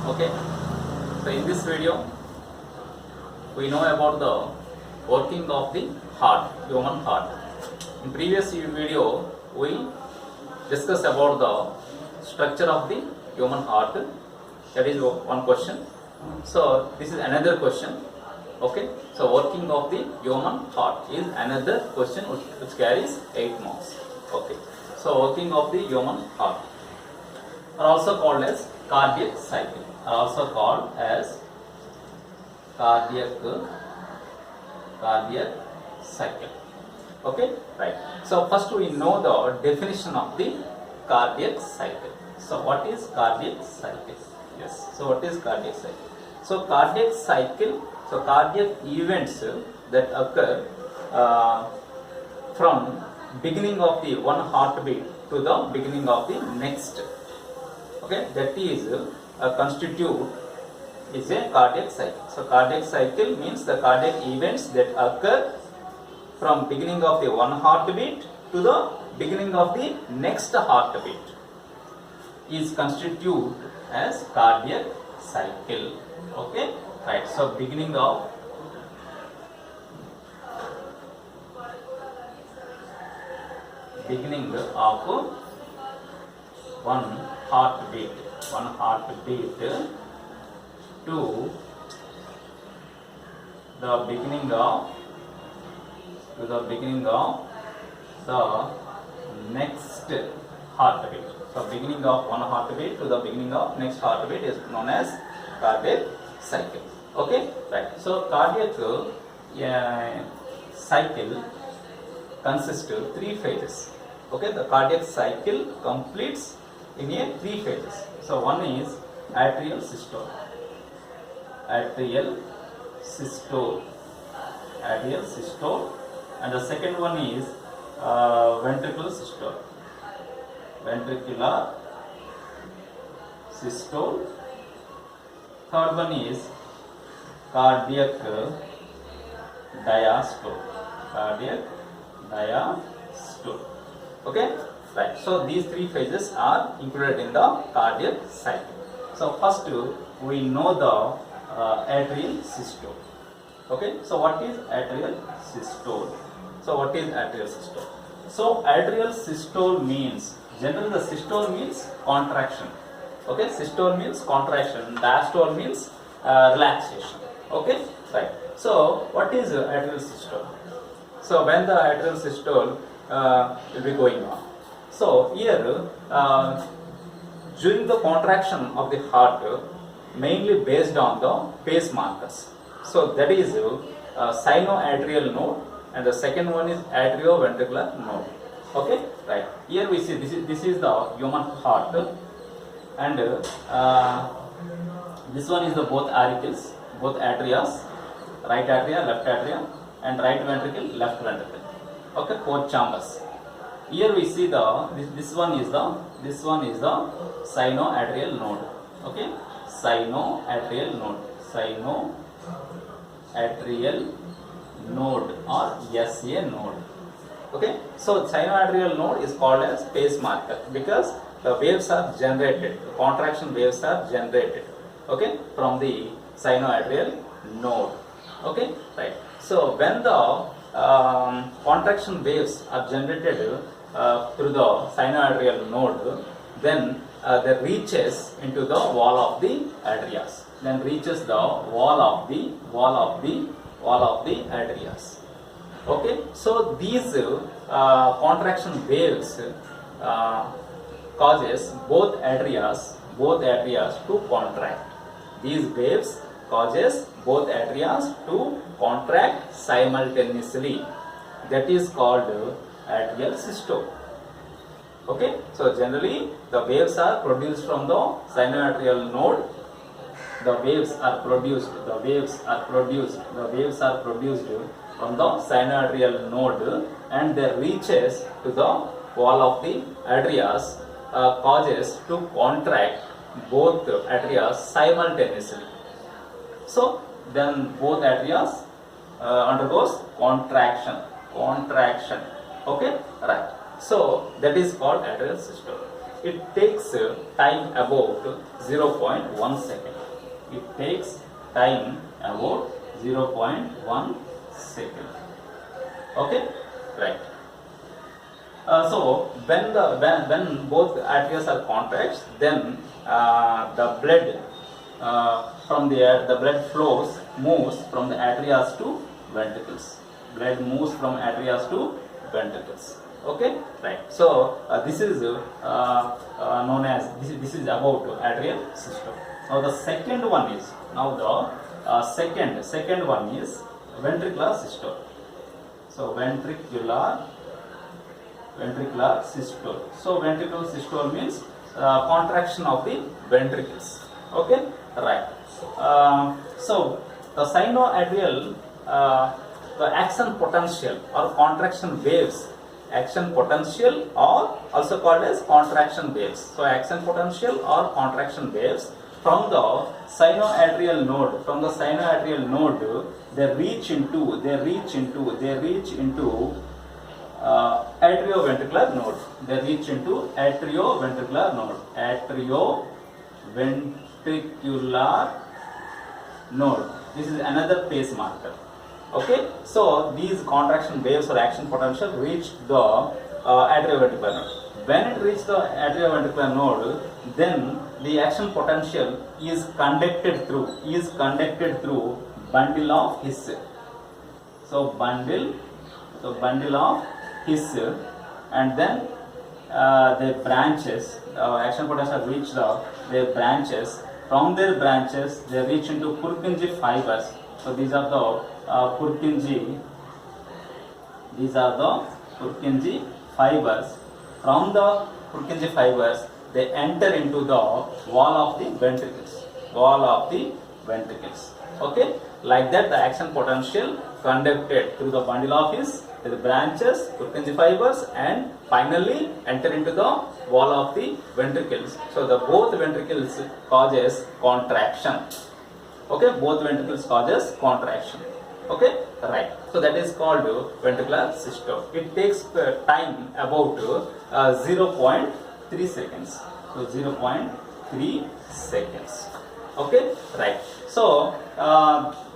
Okay, so in this video we know about the working of the heart, human heart. In previous video we discussed about the structure of the human heart. That is one question. So this is another question. Okay, so working of the human heart is another question which carries 8 marks. Okay, so working of the human heart are also called as cardiac cycle, are also called as cardiac cycle. Okay, right. So first we know the definition of the cardiac cycle. So what is cardiac cycle? Yes, so what is cardiac cycle? So cardiac cycle, so cardiac events that occur from beginning of the one heartbeat to the beginning of the next. Okay, that is constitute is a cardiac cycle. So cardiac cycle means the cardiac events that occur from beginning of the one heartbeat to the beginning of the next heartbeat is constitute as cardiac cycle. Okay, right. So beginning of one heartbeat to the beginning of the next heartbeat. So beginning of one heartbeat to the beginning of next heartbeat is known as cardiac cycle. Okay, right. So cardiac cycle consists of 3 phases. Okay, the cardiac cycle completes in a 3 phases. So one is atrial systole, and the second one is ventricular systole. Third one is cardiac diastole. Okay, right. So these 3 phases are included in the cardiac cycle. So first we know the atrial systole. Okay, so what is atrial systole? So atrial systole means, generally the systole means contraction. Okay, systole means contraction, diastole means relaxation. Okay, right. So what is atrial systole? So when the atrial systole will be going on. So here during the contraction of the heart, mainly based on the pace markers. So that is sinoatrial node, and the second one is atrioventricular node. Okay, right. Here we see this is the human heart, and this one is the both auricles, both atrias, right atria, left atria, and right ventricle, left ventricle. Okay, 4 chambers. Here we see this one is the sinoatrial node. Okay, sinoatrial node or SA node. Okay, so sinoatrial node is called as pace marker because the waves are generated, the contraction waves are generated. Okay, from the sinoatrial node. Okay, right. So when the contraction waves are generated through the sinoatrial node, then that reaches into the wall of the atrias. Then reaches the wall of the atrias. Okay, so these contraction waves causes both atrias to contract. These waves causes both atrias to contract simultaneously. That is called atrial systole. Okay, so generally the waves are produced from the sinoatrial node. The waves are produced from the sinoatrial node, and they reaches to the wall of the atrias, causes to contract both atrias simultaneously. So then both atrias undergoes contraction. Okay, right. So that is called atrial systole. it takes time about 0.1 second. It takes time about 0.1 second. Okay, right. So when both arteries are contracts, then the blood from the blood flows moves from the arteries to ventricles. Blood moves from arteries to ventricles. Okay, right. So this is known as this is about atrial system. Now the second one is second one is ventricular systole. So ventricular systole. So ventricular systole means contraction of the ventricles. Okay, right. So the sinoatrial the action potential or contraction waves, action potential or also called as contraction waves. So action potential or contraction waves from the sinoatrial node, they reach into atrioventricular node. They reach into atrioventricular node. Atrioventricular node. This is another pace marker. Okay, so these contraction waves or action potential reach the atrioventricular node. When it reaches the atrioventricular node, then the action potential is conducted through bundle of His. So bundle of His, and then their branches. Action potential reach their branches. From their branches, they reach into Purkinje fibers. So these are the Purkinje. These are the Purkinje fibers. From the Purkinje fibers, they enter into the wall of the ventricles. Okay, like that the action potential conducted through the bundle of His, the branches, Purkinje fibers, and finally enter into the wall of the ventricles. So the both ventricles causes contraction. Okay, both ventricles causes contraction. Okay, right. So that is called ventricular systole. It takes time about 0.3 seconds. So 0.3 seconds. Okay, right. So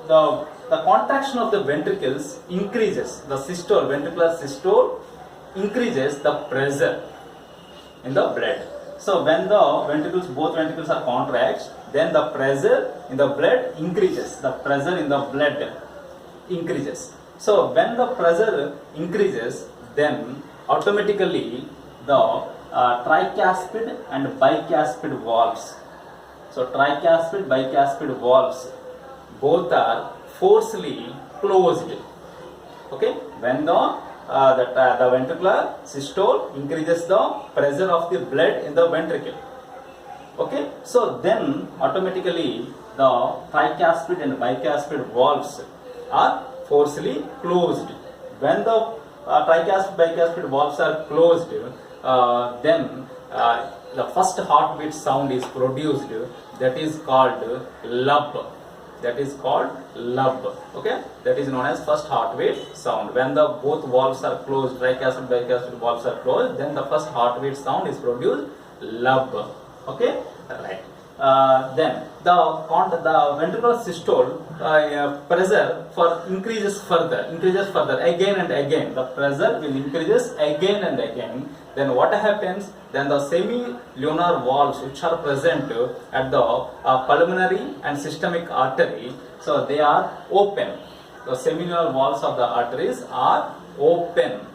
the contraction of the ventricles increases the systole. Ventricular systole increases the pressure in the blood. So when the both ventricles are contracted, then the pressure in the blood increases. The pressure in the blood increases. So when the pressure increases, then automatically the tricuspid and bicuspid valves. So tricuspid, bicuspid valves both are forcefully closed. Okay, when the ventricular systole increases the pressure of the blood in the ventricle. Okay, so then automatically the tricuspid and bicuspid valves are forcefully closed. When the tricuspid bicuspid valves are closed, then the first heartbeat sound is produced. That is called lub. Okay, that is known as first heartbeat sound. When the both valves are closed, tricuspid bicuspid valves are closed, then the first heartbeat sound is produced, lub. Okay, right. Then the ventricular systole pressure increases further again and again. The pressure will increases again and again. Then what happens? Then the semilunar valves which are present at the pulmonary and systemic artery, so they are open. The semilunar valves of the arteries are open.